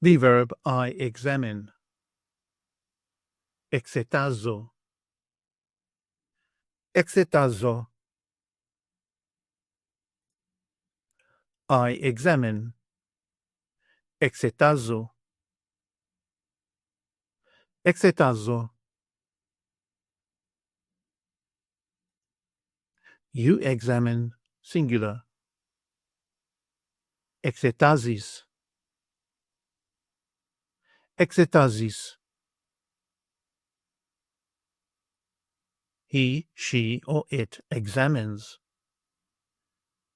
The verb I examine. Εξετάζω. Εξετάζω. I examine. Εξετάζω. Εξετάζω. You examine, singular. Εξετάζεις. Εξετάζεις. He, she, or it examines.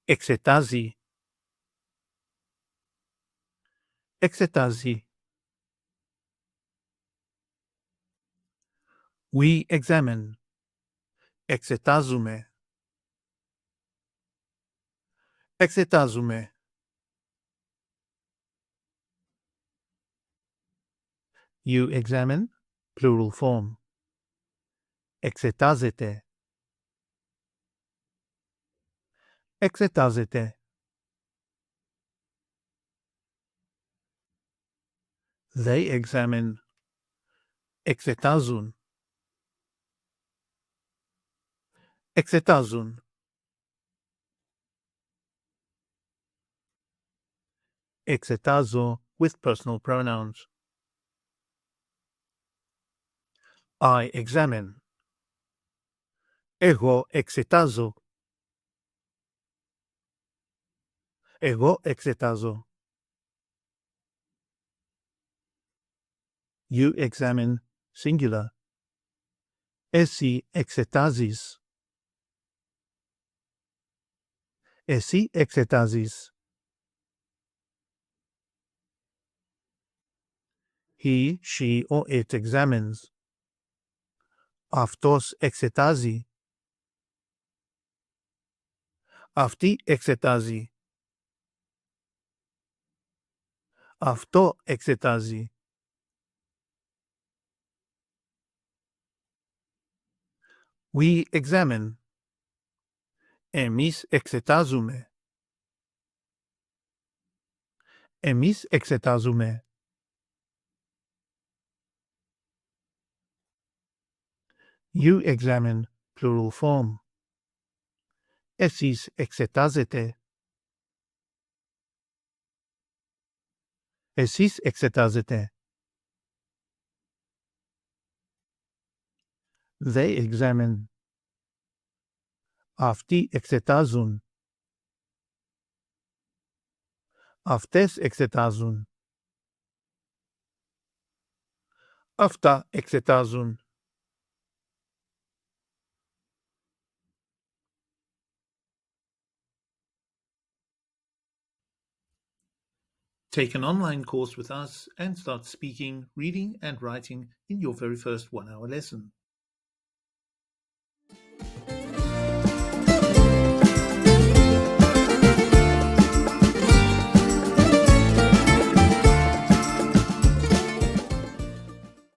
Εξετάζει. Εξετάζει. We examine. Εξετάζουμε. Εξετάζουμε. You examine, plural form. Εξετάζεται. Εξετάζεται. They examine. Εξετάζουν. Εξετάζουν. Εξετάζω with personal pronouns. I examine. Εγώ εξετάζω. Εγώ εξετάζω. You examine, singular. Εσύ εξετάζεις. Εσύ εξετάζεις. He, she, or it examines. Αυτός εξετάζει. Αυτή εξετάζει. Αυτό εξετάζει. We examine. Εμείς εξετάζουμε. Εμείς εξετάζουμε. You examine, plural form. Εσείς εξετάζετε. Εσείς εξετάζετε. They examine. Αυτοί εξετάζουν. Αυτές εξετάζουν. Αυτά εξετάζουν. Take an online course with us and start speaking, reading, and writing in your very first 1-hour lesson.